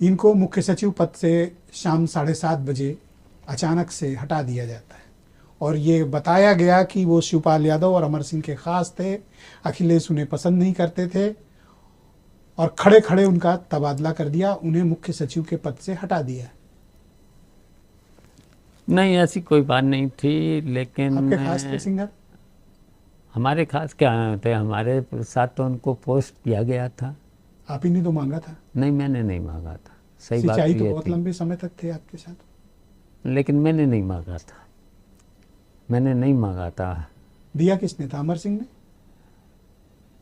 इनको मुख्य सचिव पद से शाम 7:30 बजे अचानक से हटा दिया जाता है और ये बताया गया कि वो शिवपाल यादव और अमर सिंह के खास थे, अखिलेश उन्हें पसंद नहीं करते थे और खड़े खड़े उनका तबादला कर दिया, उन्हें मुख्य सचिव के पद से हटा दिया। नहीं, ऐसी कोई बात नहीं थी, लेकिन आपके खास थे सिंघल? हमारे खास क्या थे, हमारे साथ तो उनको पोस्ट किया गया था। आप ही ने तो मांगा था। नहीं, मैंने नहीं मांगा था। सही बात सिंचाई तो ये बहुत थी, लंबे समय तक थे आपके साथ। लेकिन मैंने नहीं मांगा था। मैंने नहीं मांगा था। दिया किसने था? अमर सिंह ने?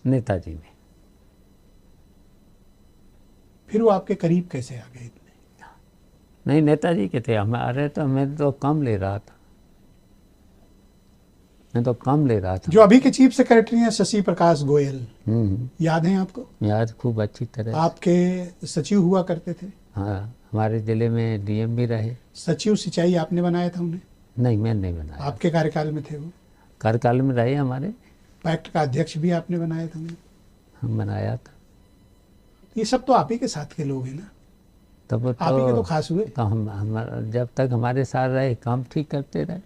नेताजी ने। फिर वो आपके करीब कैसे आ गए इतने? नहीं, नेताजी के थे हमारे, तो मैं तो कम ले रहा था। मैं तो कम ले रहा था। जो अभी के चीफ सेक्रेटरी हैं शशि प्रकाश गोयल, याद है आपको? याद, खूब अच्छी तरह। आपके सचिव हुआ करते थे। हाँ, हमारे जिले में डीएम भी रहे। सचिव सिंचाई आपने बनाया था उन्हें? नहीं, मैं नहीं बनाया। आपके कार्यकाल में थे वो? कार्यकाल में रहे हमारे। पैक्ट का अध्यक्ष भी आपने बनाया था उन्हें? हम बनाया था। ये सब तो आप ही के साथ के लोग हैं ना, तब आप ही के तो खास हुए। तो हम जब तक हमारे साथ रहे काम ठीक करते रहे।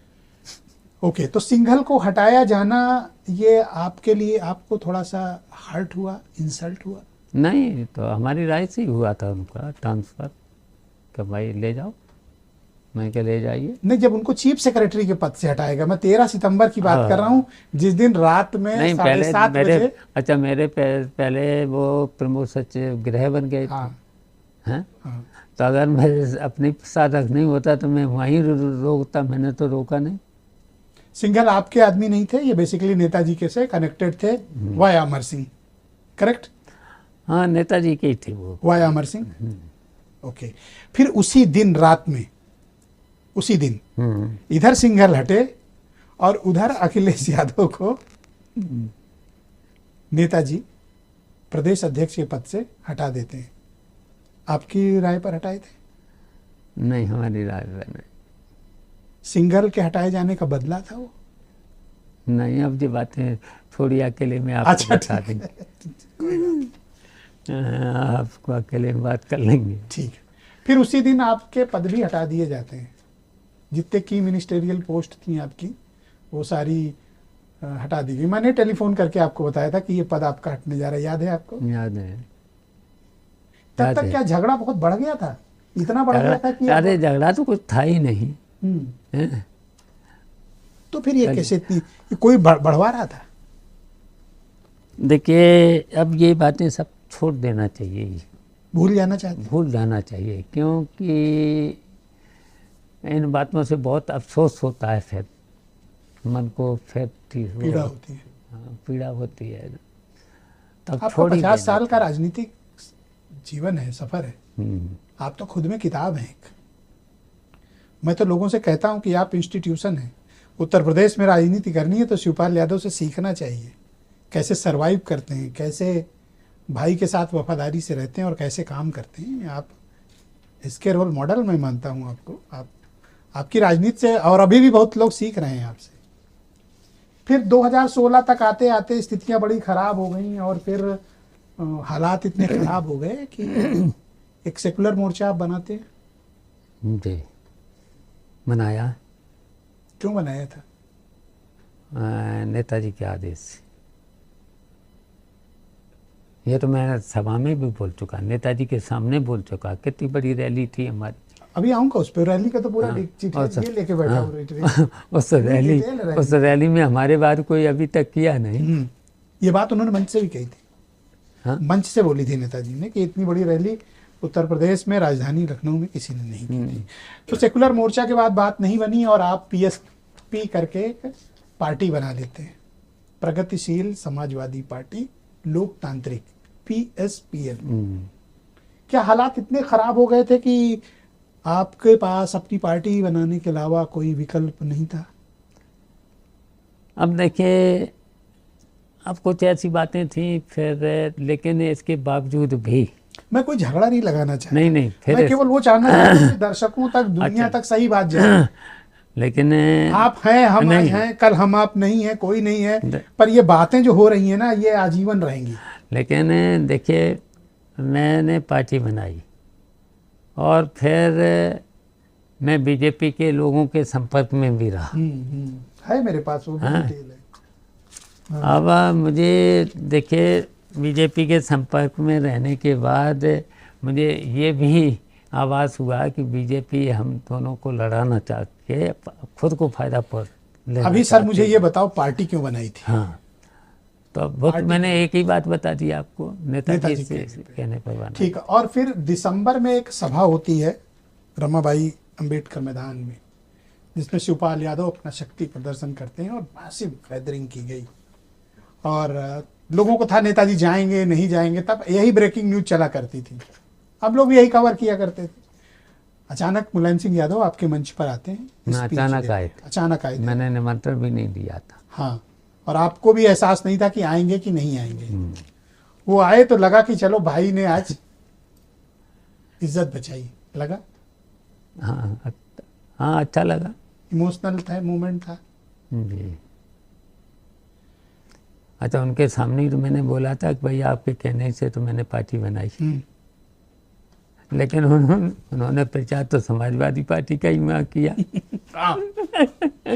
ओके, तो सिंघल को हटाया जाना ये आपके लिए, आपको थोड़ा सा हर्ट हुआ, इंसल्ट हुआ? नहीं, तो हमारी राय से ही हुआ था उनका ट्रांसफ़र, कि भाई ले जाओ। मैं क्या, ले जाइए। नहीं, जब उनको चीफ सेक्रेटरी के पद से हटाएगा, मैं 13 सितंबर की बात कर रहा हूँ, जिस दिन रात में नहीं, पहले 7:30 बजे। अच्छा, मेरे पहले वो प्रमुख सचिव गृह बन गए थे। हाँ, हैं? हाँ। तो अगर मेरे अपने साथ रखना ही होता तो मैं वहीं रोकता। मैंने तो रोका नहीं। सिंघल आपके आदमी नहीं थे, ये बेसिकली नेताजी के से कनेक्टेड थे वाया अमर सिंह, करेक्ट? हाँ, नेताजी के ही थे वो। वाया अमर सिंह। ओके, फिर उसी दिन रात में, उसी दिन इधर सिंघल हटे और उधर अखिलेश यादव को नेताजी प्रदेश अध्यक्ष के पद से हटा देते हैं। आपकी राय पर हटाए थे? नहीं, हमारी राय पर नहीं। सिंघल के हटाए जाने का बदला था वो? नहीं, अब ये बातें थोड़ी अकेले में आपको अच्छा, बता देंगे। आपको अकेले में बात कर लेंगे। ठीक है। फिर उसी दिन आपके पद भी हटा दिए जाते हैं, जितने की मिनिस्टेरियल पोस्ट थी आपकी वो सारी हटा दी गई। मैंने टेलीफोन करके आपको बताया था कि ये पद आपका हटने जा रहा है, याद है आपको? याद है। तब तक क्या झगड़ा बहुत बढ़ गया था? इतना बढ़ गया था कि अरे, झगड़ा तो कुछ था ही नहीं। तो फिर ये कैसे इतनी, कोई बढ़वा रहा था? देखिए, अब ये बातें सब छोड़ देना चाहिए, भूल जाना चाहते? भूल जाना चाहिए, क्योंकि इन बातों से बहुत अफसोस होता है, फिर मन को फिर पीड़ा होती है। हाँ, पीड़ा होती है। तब आपका 50 साल का राजनीतिक जीवन है, सफर है। आप तो खुद में किताब हैं एक। मैं तो लोगों से कहता हूं कि आप इंस्टीट्यूशन हैं। उत्तर प्रदेश में राजनीति करनी है तो शिवपाल यादव से सीखना चाहिए, कैसे सरवाइव करते हैं, कैसे भाई के साथ वफादारी से रहते हैं और कैसे काम करते हैं। आप इसके रोल मॉडल मैं मानता हूं आपको। आपकी राजनीति से और अभी भी बहुत लोग सीख रहे हैं आपसे। फिर 2016 तक आते आते स्थितियां बड़ी खराब हो गई और फिर हालात इतने खराब हो गए कि एक सेकुलर मोर्चा आप बनाते हैं। जी, बनाया। क्यों बनाया था? नेताजी के आदेश से। ये तो मैं सभा में भी बोल चुका, नेताजी के सामने बोल चुका। कितनी बड़ी रैली थी हमारी। अभी आऊंगा उस पर, रैली का तो पूरा ये लेके बैठा हूँ। उस रैली में हमारे बारे कोई अभी तक किया नहीं। ये बात उन्होंने मंच से भी कही थी। हाँ? मंच से बोली थी नेताजी ने कि इतनी बड़ी रैली उत्तर प्रदेश में राजधानी लखनऊ में किसी ने नहीं की थी। तो सेकुलर मोर्चा के बाद बात नहीं बनी और आप पीएसपी करके एक पार्टी बना लेते हैं, प्रगतिशील समाजवादी पार्टी लोकतांत्रिक, PSPL। क्या हालात इतने खराब हो गए थे कि आपके पास अपनी पार्टी बनाने के अलावा कोई विकल्प नहीं था? अब देखिए, अब कुछ ऐसी बातें थी फिर, लेकिन इसके बावजूद भी मैं कोई झगड़ा नहीं लगाना चाहता। नहीं, फिर मैं केवल वो चाहना चाहता हूं कि दर्शकों तक, दुनिया तक सही बात जाए। लेकिन आप हैं, हम हैं, कल हम आप नहीं हैं, कोई नहीं है, पर ये बातें जो हो रही हैं ना, ये आजीवन रहेंगी। लेकिन देखिए, मैंने पार्टी बनाई और फिर मैं बीजेपी के लोगों के संपर्क में भी रहा। है मेरे पास वो भी हाँ। डिटेल है। अब मुझे देखिए बीजेपी के संपर्क में रहने के बाद मुझे ये भी आभास हुआ कि बीजेपी हम दोनों को लड़ाना चाह के खुद को फायदा पर लेना अभी सर चाहती मुझे है। ये बताओ पार्टी क्यों बनाई थी? हाँ, तो वो तो मैंने एक ही बात बता दी आपको, नेताजी नेताजी से कहने पर बना। ठीक है। और फिर दिसंबर में एक सभा होती है रमाबाई अंबेडकर मैदान में, जिसमें शिवपाल यादव अपना शक्ति प्रदर्शन करते हैं और मैसिव गैदरिंग की गई और लोगों को था नेताजी जाएंगे नहीं जाएंगे। तब यही ब्रेकिंग न्यूज चला करती थी, हम लोग भी यही कवर किया करते थे। अचानक मुलायम सिंह यादव आपके मंच पर आते हैं, speech अचानक देते हैं। आए थे। अचानक आए थे। मैंने निमंत्रण भी नहीं दिया था। हाँ, और आपको भी एहसास नहीं था कि आएंगे कि नहीं आएंगे। वो आए तो लगा कि चलो भाई ने आज इज्जत बचाई, लगा। हाँ हाँ, अच्छा लगा। इमोशनल था, मोमेंट था जी। अच्छा, उनके सामने ही तो मैंने बोला था कि भाई आपके कहने से तो मैंने पार्टी बनाई, लेकिन उन्होंने प्रचार तो समाजवादी पार्टी का ही मांग किया।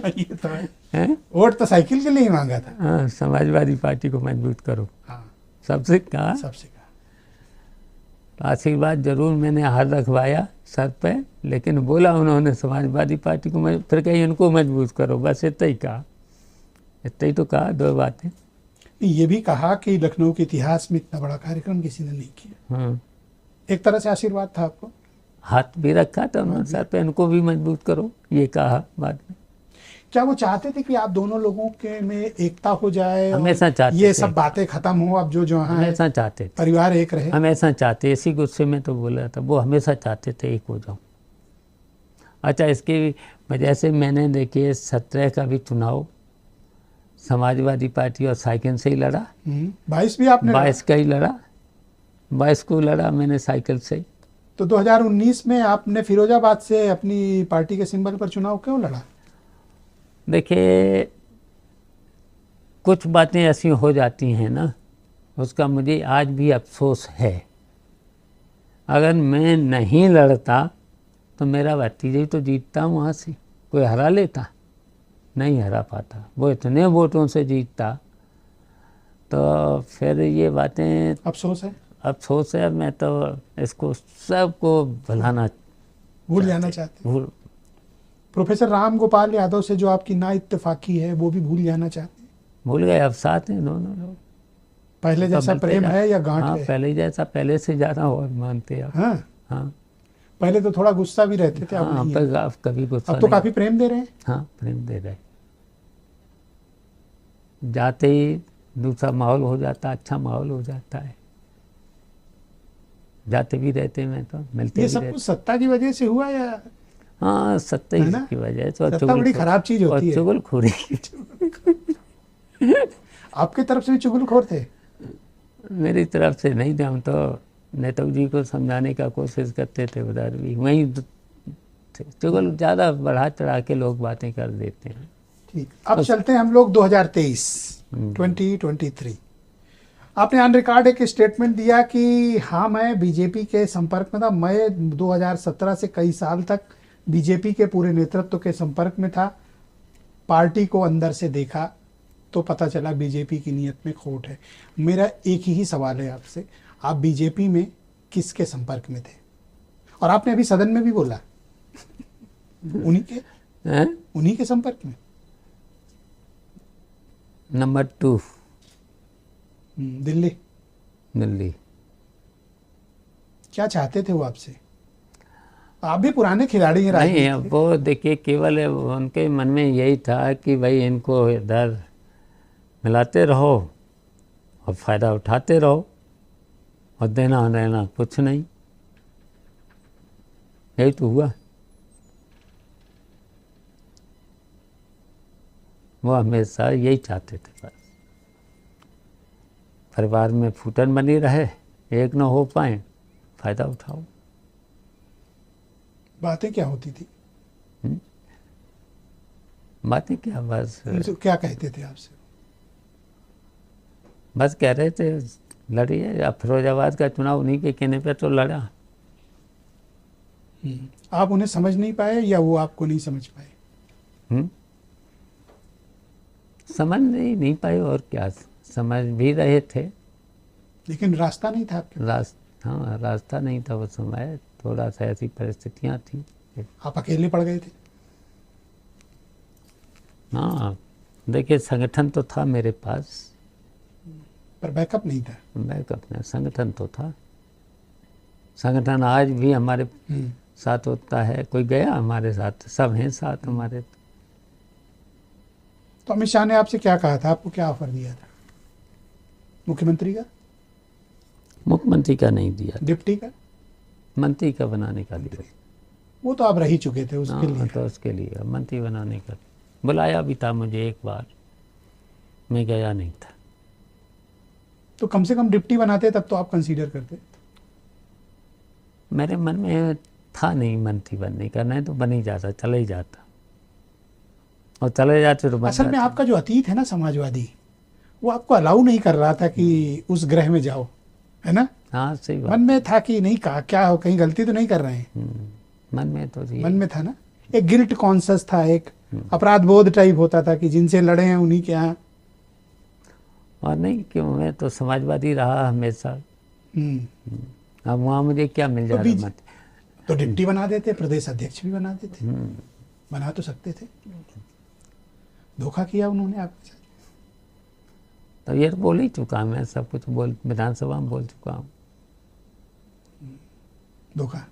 ये तो है। वोट तो साइकिल के लिए ही मांगा था। हाँ, समाजवादी पार्टी को मजबूत करो। हाँ, सबसे कहा, सबसे कहा। तो आशीर्वाद जरूर मैंने हाथ रखवाया सर पे, लेकिन बोला उन्होंने समाजवादी पार्टी को फिर कहीं उनको मजबूत करो, बस इतना ही कहा। इतना ही तो कहा, दो बातें। ये भी कहा कि लखनऊ के इतिहास में इतना बड़ा कार्यक्रम किसी ने नहीं किया। हाँ, एक तरह से आशीर्वाद था आपको। हाथ भी रखा था उन्होंने सर पे, इनको भी मजबूत करो, ये कहा बाद में। क्या वो चाहते थे कि आप दोनों लोगों के में एकता हो जाए? हमेशा चाहते ये थे। सब बातें खत्म हो, अब जो जो है हमेशा चाहते थे, परिवार एक रहे। हमेशा चाहते, इसी गुस्से में तो बोल रहा था, वो हमेशा चाहते थे एक हो जाऊं। अच्छा, इसकी वजह से मैंने देखिए 17 का भी चुनाव समाजवादी पार्टी और साइकिल से ही लड़ा। 22 भी आपने 22 का ही लड़ा, 22 को लड़ा मैंने साइकिल से। तो 2019 में आपने फिरोजाबाद से अपनी पार्टी के सिंबल पर चुनाव क्यों लड़ा? देखिए, कुछ बातें ऐसी हो जाती हैं ना, उसका मुझे आज भी अफसोस है। अगर मैं नहीं लड़ता तो मेरा भतीजा ही तो जीतता, वहाँ से कोई हरा लेता, नहीं हरा पाता। वो इतने वोटों से जीतता, तो फिर ये बातें अफसोस है, अफसोस है। मैं तो इसको सबको भुलाना, भूल जाना चाहते। भूल, प्रोफेसर राम गोपाल यादव से जो आपकी ना इत्तेफाकी है वो भी भूल जाना चाहते हैं? भूल गए, अब साथ हैं दोनों लोग। पहले जैसा प्रेम है या गांठ हाँ, है? पहले जैसा, पहले से ज़्यादा और मानते आप। हाँ, हाँ पहले तो थोड़ा गुस्सा भी रहते थे, अब हाँ, नहीं है। अब कभी गुस्सा अब तो नहीं। काफी प्रेम दे रहे हैं। हाँ, प्रेम दे रहे। जाते ही दूसरा माहौल हो जाता, अच्छा माहौल हो जाता है। जाते भी रहते हैं, मैं तो मिलते ये भी सब रहते। कुछ सत्ता की वजह से हुआ या? हाँ, सत्ता है ना? की वजह से। सत्ता बड़ी खराब चीज होती है। चुगलखोरी। आपके तरफ से भी चुगलखोर थे? मेरी तरफ से नहीं थे, हम तो नेताजी जी को समझाने का कोशिश करते थे, उधर भी वहीं चुगल ज़्यादा बढ़ा चढ़ा के लोग बातें कर देते हैं। ठीक, अब चलते हैं हम लोग 2023 आपने ऑन रिकॉर्ड एक स्टेटमेंट दिया कि हाँ, मैं बीजेपी के संपर्क में था। मैं 2017 से कई साल तक बीजेपी के पूरे नेतृत्व के संपर्क में था। पार्टी को अंदर से देखा तो पता चला बीजेपी की नीयत में खोट है। मेरा एक ही सवाल है आपसे, आप बीजेपी में किसके संपर्क में थे? और आपने अभी सदन में भी बोला उन्हीं के संपर्क में। नंबर 2 दिल्ली। दिल्ली। क्या चाहते थे वो आपसे? आप भी पुराने खिलाड़ी हैं नहीं, राजनीति के। वो देखिए केवल उनके मन में यही था कि भाई इनको इधर मिलाते रहो और फ़ायदा उठाते रहो और देना रहना कुछ नहीं। यही तो हुआ। वो हमेशा यही चाहते थे, बस परिवार में फूटन बनी रहे, एक न हो पाए, फ़ायदा उठाओ। बातें क्या होती थी? बातें क्या, बस उनसे क्या कहते थे आपसे? बस कह रहे थे, लड़िए। अब फिरोजाबाद का चुनाव उन्हीं के कहने पे तो लड़ा। आप उन्हें समझ नहीं पाए या वो आपको नहीं समझ पाए? समझ नहीं पाए, और क्या, समझ भी रहे थे लेकिन रास्ता नहीं था आपके पास। हाँ, रास्ता नहीं था उस समय, थोड़ा सा ऐसी परिस्थितियाँ थी। आप अकेले पड़ गए थे। हाँ, देखिए संगठन तो था मेरे पास, पर बैकअप नहीं था। बैकअप में संगठन तो था। संगठन आज भी हमारे साथ होता है, कोई गया हमारे साथ, सब हैं साथ हमारे। तो अमित शाह ने आपसे क्या कहा था, आपको क्या ऑफर दिया था? मुख्यमंत्री का? मुख्यमंत्री का नहीं दिया, डिप्टी का? मंत्री का बनाने का दिया। वो तो आप रह ही चुके थे उसके लिए। तो उसके लिए मंत्री बनाने का बुलाया भी था मुझे एक बार, मैं गया नहीं था। तो कम से कम डिप्टी बनाते तब तो आप कंसीडर करते। मेरे मन में था नहीं मंत्री बनने का, नहीं तो बन ही जाता, चले ही जाता, और चले जाते तो बन असल में जाते। आपका जो अतीत है ना समाजवादी, वो आपको अलाउ नहीं कर रहा था कि उस ग्रह में जाओ, है ना? हाँ, सही बात। मन में था कि नहीं, कहा क्या हो, कहीं गलती तो नहीं कर रहे हैं। मन में तो मन में था ना, एक गिल्ट कॉन्शियस था, एक अपराध बोध टाइप होता था कि जिनसे लड़े हैं उन्हीं के यहाँ। और नहीं, क्यों, मैं तो समाजवादी रहा हमेशा। अब वहाँ मुझे क्या मिल तो जा रहा? तो डिप्टी बना देते, प्रदेश अध्यक्ष भी बना देते, बना तो सकते थे। धोखा किया उन्होंने आपके साथ। तो ये तो बोल ही चुका, मैं सब कुछ बोल, विधानसभा में बोल चुका हूँ। धोखा।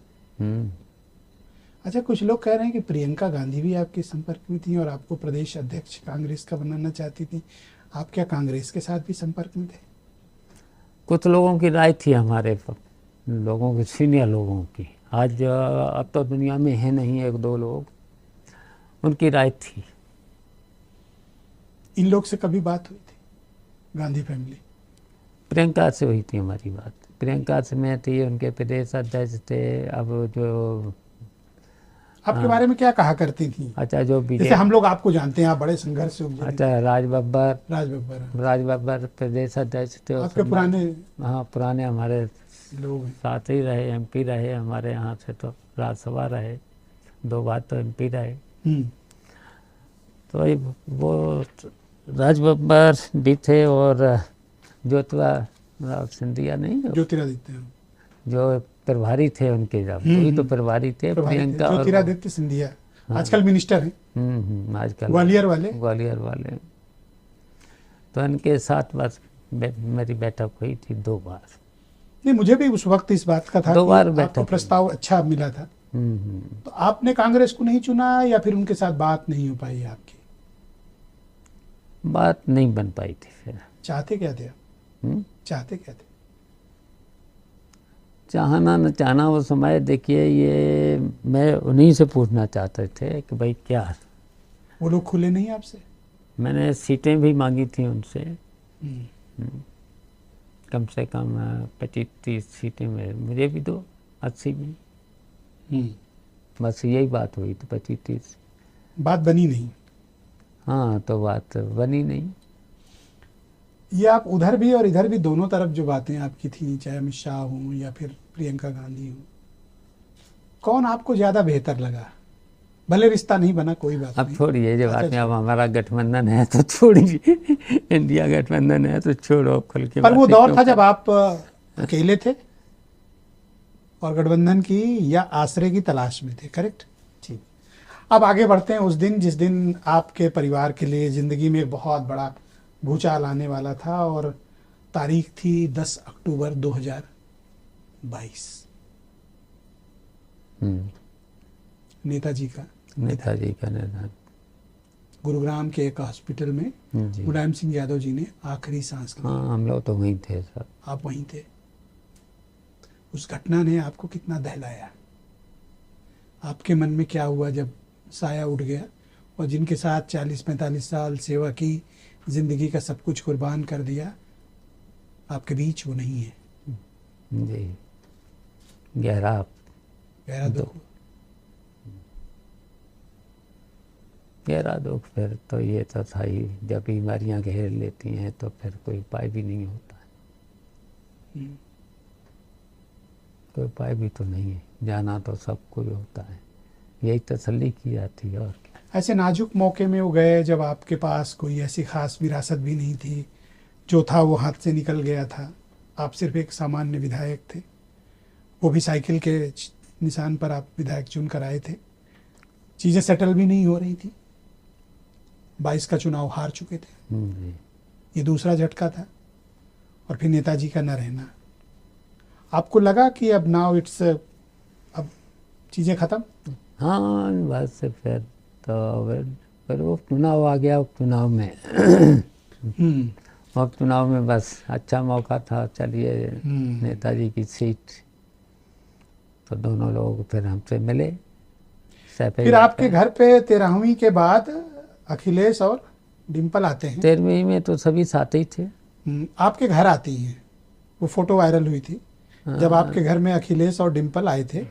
अच्छा, कुछ लोग कह रहे हैं कि प्रियंका गांधी भी आपके संपर्क में थी और आपको प्रदेश अध्यक्ष कांग्रेस का बनाना चाहती थी। आप क्या कांग्रेस के साथ भी संपर्क में थे? कुछ लोगों की राय थी, हमारे लोगों की, सीनियर लोगों की। आज अब तो दुनिया में है नहीं, एक दो लोग, उनकी राय थी। इन लोग से कभी बात हुई थी, गांधी फैमिली? प्रियंका से हुई थी हमारी बात। प्रियंका से मैं थी, उनके प्रदेश अध्यक्ष थे। अब जो आपके बारे में क्या कहा करती थी? अच्छा, जो जैसे हम लोग आपको जानते हैं, आप बड़े संघर्ष से उभरे। अच्छा, राज बब्बर प्रदेश अध्यक्ष थे आपके पुराने। हाँ, पुराने हमारे लोग हैं। साथ ही रहे, एमपी रहे हमारे यहाँ से, तो राज्यसभा रहे, 2 बार तो एमपी रहे। तो वो राज बब्बर भी थे, और ज्योतिरादित्य सिंधिया नहीं, ज्योतिरादित्य, जो प्रभारी थे उनके, जब वही तो प्रभारी थे। प्रियंका ज्योतिरादित्य सिंधिया आजकल मिनिस्टर हैं। आजकल ग्वालियर वाले। तो इनके साथ बस मेरी बैठक हुई थी 2 बार। नहीं, मुझे भी उस वक्त इस बात का था 2 बार कि बैठक आपको प्रस्ताव अच्छा मिला था। तो आपने कांग्रेस को नहीं चुना, या फिर उनके साथ बात नहीं हो पाई आपकी? बात नहीं बन पाई थी फिर। चाहते क्या थे आप? चाहते क्या थे? चाहना न चाहना वो समय, देखिए, ये मैं उन्हीं से पूछना चाहते थे कि भाई क्या। वो लोग खुले नहीं आपसे? मैंने सीटें भी मांगी थी उनसे, कम से कम 25-30 सीटें में, मुझे भी दो 80 में। बस यही बात हुई थी, 25-30। बात बनी नहीं। हाँ, तो बात बनी नहीं। ये आप उधर भी और इधर भी दोनों तरफ जो बातें आपकी थी, चाहे अमित शाह हो या फिर प्रियंका गांधी हो, कौन आपको ज्यादा बेहतर लगा? भले रिश्ता नहीं बना, कोई बात अब नहीं। छोड़िए जो बातें, अब हमारा गठबंधन है तो छोड़िए, इंडिया गठबंधन है तो छोड़ो, खुल के। पर वो दौर था जब आप अकेले थे और गठबंधन की या आश्रय की तलाश में थे, करेक्ट? ठीक। अब आगे बढ़ते हैं उस दिन जिस दिन आपके परिवार के लिए जिंदगी में एक बहुत बड़ा भूचाल आने वाला था, और तारीख थी 10 अक्टूबर 2022। नेताजी का निधन। गुरुग्राम के एक हॉस्पिटल में मुलायम सिंह यादव जी ने आखिरी सांस ली। हाँ, हम लोग तो वहीं थे सर। आप वहीं थे। उस घटना ने आपको कितना दहलाया? आपके मन में क्या हुआ जब साया उठ गया, और जिनके साथ 40-45 साल सेवा की, जिंदगी का सब कुछ कुर्बान कर दिया, आपके बीच वो नहीं है? जी, गहरा दुख। गहरा दुख। फिर तो ये तो था ही, जब बीमारियां घेर लेती हैं तो फिर कोई उपाय भी नहीं होता है। कोई उपाय भी तो नहीं है, जाना तो सबको ही होता है, यही तसल्ली की जाती है और क्या। ऐसे नाजुक मौके में वो गए जब आपके पास कोई ऐसी खास विरासत भी नहीं थी, जो था वो हाथ से निकल गया था, आप सिर्फ एक सामान्य विधायक थे, वो भी साइकिल के निशान पर आप विधायक चुन कर आए थे, चीज़ें सेटल भी नहीं हो रही थी, 22 का चुनाव हार चुके थे, जी। ये दूसरा झटका था, और फिर नेताजी का न रहना। आपको लगा कि अब नाउ इट्स, अब चीज़ें ख़त्म? हाँ बस फिर तो फिर वो चुनाव आ गया, चुनाव में और चुनाव में बस अच्छा मौका था, चलिए नेताजी की सीट, तो दोनों लोग फिर हमसे मिले। फिर आपके घर पे 13वीं के बाद अखिलेश और डिम्पल आते हैं। 13वीं में तो सभी साथ ही थे। आपके घर आती हैं, वो फोटो वायरल हुई थी जब आपके घर में अखिलेश और डिम्पल आए थे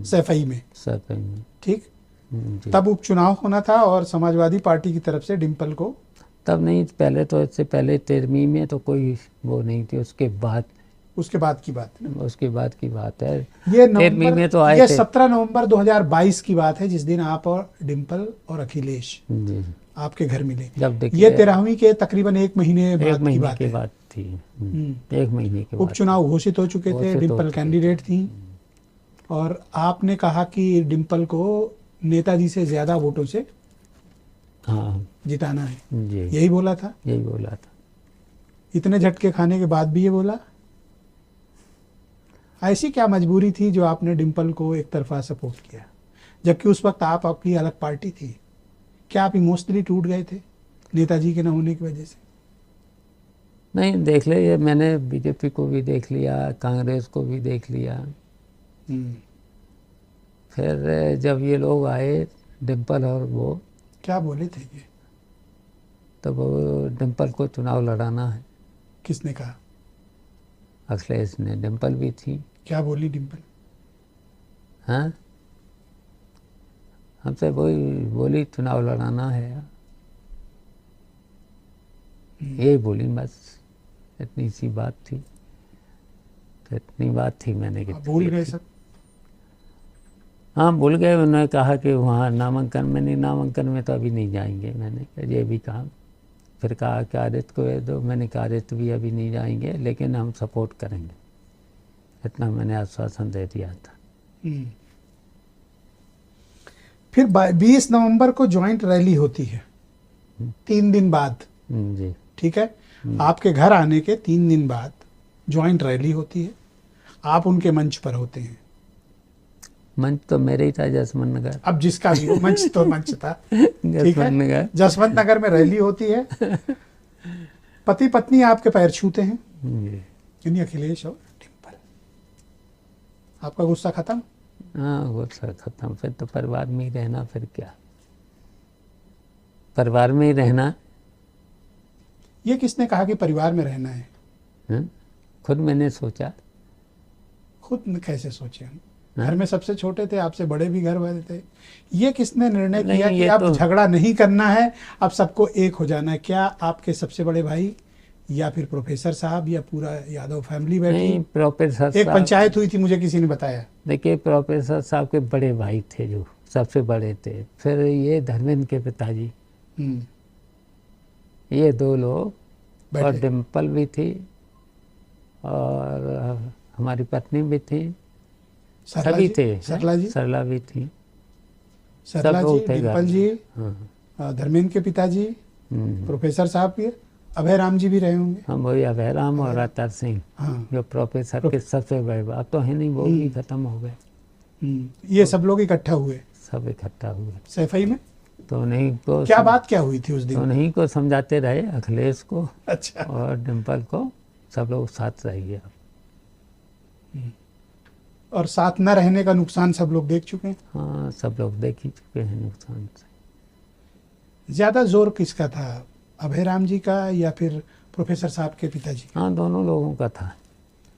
सैफई में। सैफई में, ठीक। जी। तब उपचुनाव होना था और समाजवादी पार्टी की तरफ से डिम्पल को, तब नहीं, पहले तो इससे पहले 13वीं में तो कोई वो नहीं थी, उसके बाद की बात है। उसके बाद की बात है। ये 13वीं में तो आए ये थे। 17 नवंबर 2022 की बात है, जिस दिन आप और डिम्पल और अखिलेश जी। आपके घर मिले। जब देखिए ये 13वीं के तकरीबन 1 महीने बाद की बात है। बात थी। 1 महीने के बाद उपचुनाव घोषित हो चुके थे, डिम्पल कैंडिडेट थी, और आपने कहा कि डिम्पल को नेताजी से ज्यादा वोटों से हाँ जिताना है, जी, यही बोला था। यही बोला था। इतने झटके खाने के बाद भी ये बोला? ऐसी क्या मजबूरी थी जो आपने डिम्पल को एक तरफा सपोर्ट किया, जबकि उस वक्त आप आपकी अलग पार्टी थी? क्या आप इमोशनली टूट गए थे नेताजी के न होने की वजह से? नहीं, देख लिया मैंने, बीजेपी को भी देख लिया, कांग्रेस को भी देख लिया। फिर जब ये लोग आए डिम्पल और वो, क्या बोले थे ये? तब डिम्पल को चुनाव लड़ाना है। किसने कहा? अखिलेश ने, डिम्पल भी थी। क्या बोली डिम्पल? हाँ, हमसे वही बोली चुनाव लड़ाना है, यही बोली बस, इतनी सी बात थी। तो इतनी बात थी मैंने कि भूल गए सब? हाँ भूल गए। उन्होंने कहा कि वहाँ नामांकन में नहीं, नामांकन में तो अभी नहीं जाएंगे, मैंने ये भी कहा। फिर कहा कि आदित्य को ये दो, मैंने कहा आदित्य भी अभी नहीं जाएंगे, लेकिन हम सपोर्ट करेंगे, इतना मैंने आश्वासन दे दिया था। फिर 20 नवंबर को ज्वाइंट रैली होती है 3 दिन बाद। जी। ठीक है, आपके घर आने के 3 दिन बाद ज्वाइंट रैली होती है, आप उनके मंच पर होते हैं। मंच तो मेरे ही था, जसवंत नगर। अब जिसका भी हो, मंच तो मंच था। ठीक है, जसवंत नगर में रैली होती है, पति पत्नी आपके पैर छूते हैं, यानी अखिलेश और डिम्पल। आपका गुस्सा खत्म? हाँ गुस्सा खत्म। फिर तो परिवार में ही रहना, फिर क्या, परिवार में ही रहना। ये किसने कहा कि परिवार में रहना है? खुद मैंने सोचा। खुद कैसे सोचे हम? घर में सबसे छोटे थे, आपसे बड़े भी घर वाले थे। ये किसने निर्णय किया कि अब झगड़ा नहीं करना है, अब सबको एक हो जाना है? क्या आपके सबसे बड़े भाई, या फिर प्रोफेसर साहब, या पूरा यादव फैमिली बैठी? नहीं, प्रोफेसर एक पंचायत हुई थी, मुझे किसी ने बताया। देखिए, प्रोफेसर साहब के बड़े भाई थे जो सबसे बड़े थे, फिर ये धर्मेंद्र के पिताजी, ये 2 लोग, और डिम्पल भी थी, और हमारी पत्नी भी थी, सभी थे। सरला भी थी, सरला जी, डिम्पल जी, धर्मेंद्र के पिताजी, प्रोफेसर साहब के, अभय राम जी भी रहे होंगे। हाँ वही अभय राम और अतर सिंह, जो प्रोफेसर के सबसे बड़े, अब तो है नहीं, वो भी खत्म हो गए। ये सब लोग इकट्ठा हुए, सब इकट्ठा हुए सैफई में। तो नहीं को क्या बात क्या हुई थी उस दिन? तो नहीं को समझाते रहे, अखिलेश को, अच्छा, और डिम्पल को, सब लोग साथ रहिए। और साथ न रहने का नुकसान सब लोग देख चुके हैं। हाँ, सब लोग देख ही चुके हैं नुकसान से। ज्यादा जोर किसका था, अभय राम जी का या फिर प्रोफेसर साहब के पिताजी? हाँ, दोनों लोगों का था।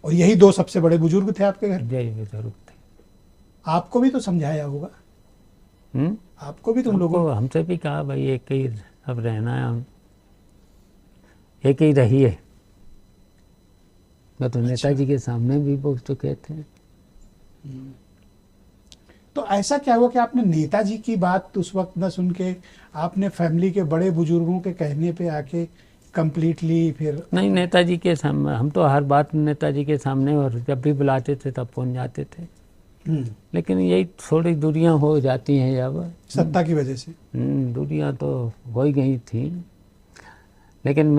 और यही 2 सबसे बड़े बुजुर्ग थे आपके घर? यही बुजुर्ग थे। आपको भी तो समझाया होगा? आपको भी तुम लोगों, हमसे भी कहा भाई एक ही अब रहना है, हम एक ही रहिए। मैं तो नेताजी के सामने भी बोल चुके थे। तो ऐसा क्या हुआ कि आपने नेताजी की बात उस वक्त न सुन के आपने फैमिली के बड़े बुजुर्गों के कहने पे आके कंप्लीटली फिर? नहीं, नेताजी के सामने हम तो हर बात नेताजी के सामने, और जब भी बुलाते थे तब पहुंच जाते थे। लेकिन यही थोड़ी दूरियां हो जाती हैं जब सत्ता की वजह से। दूरियां तो हो ही गई थी, लेकिन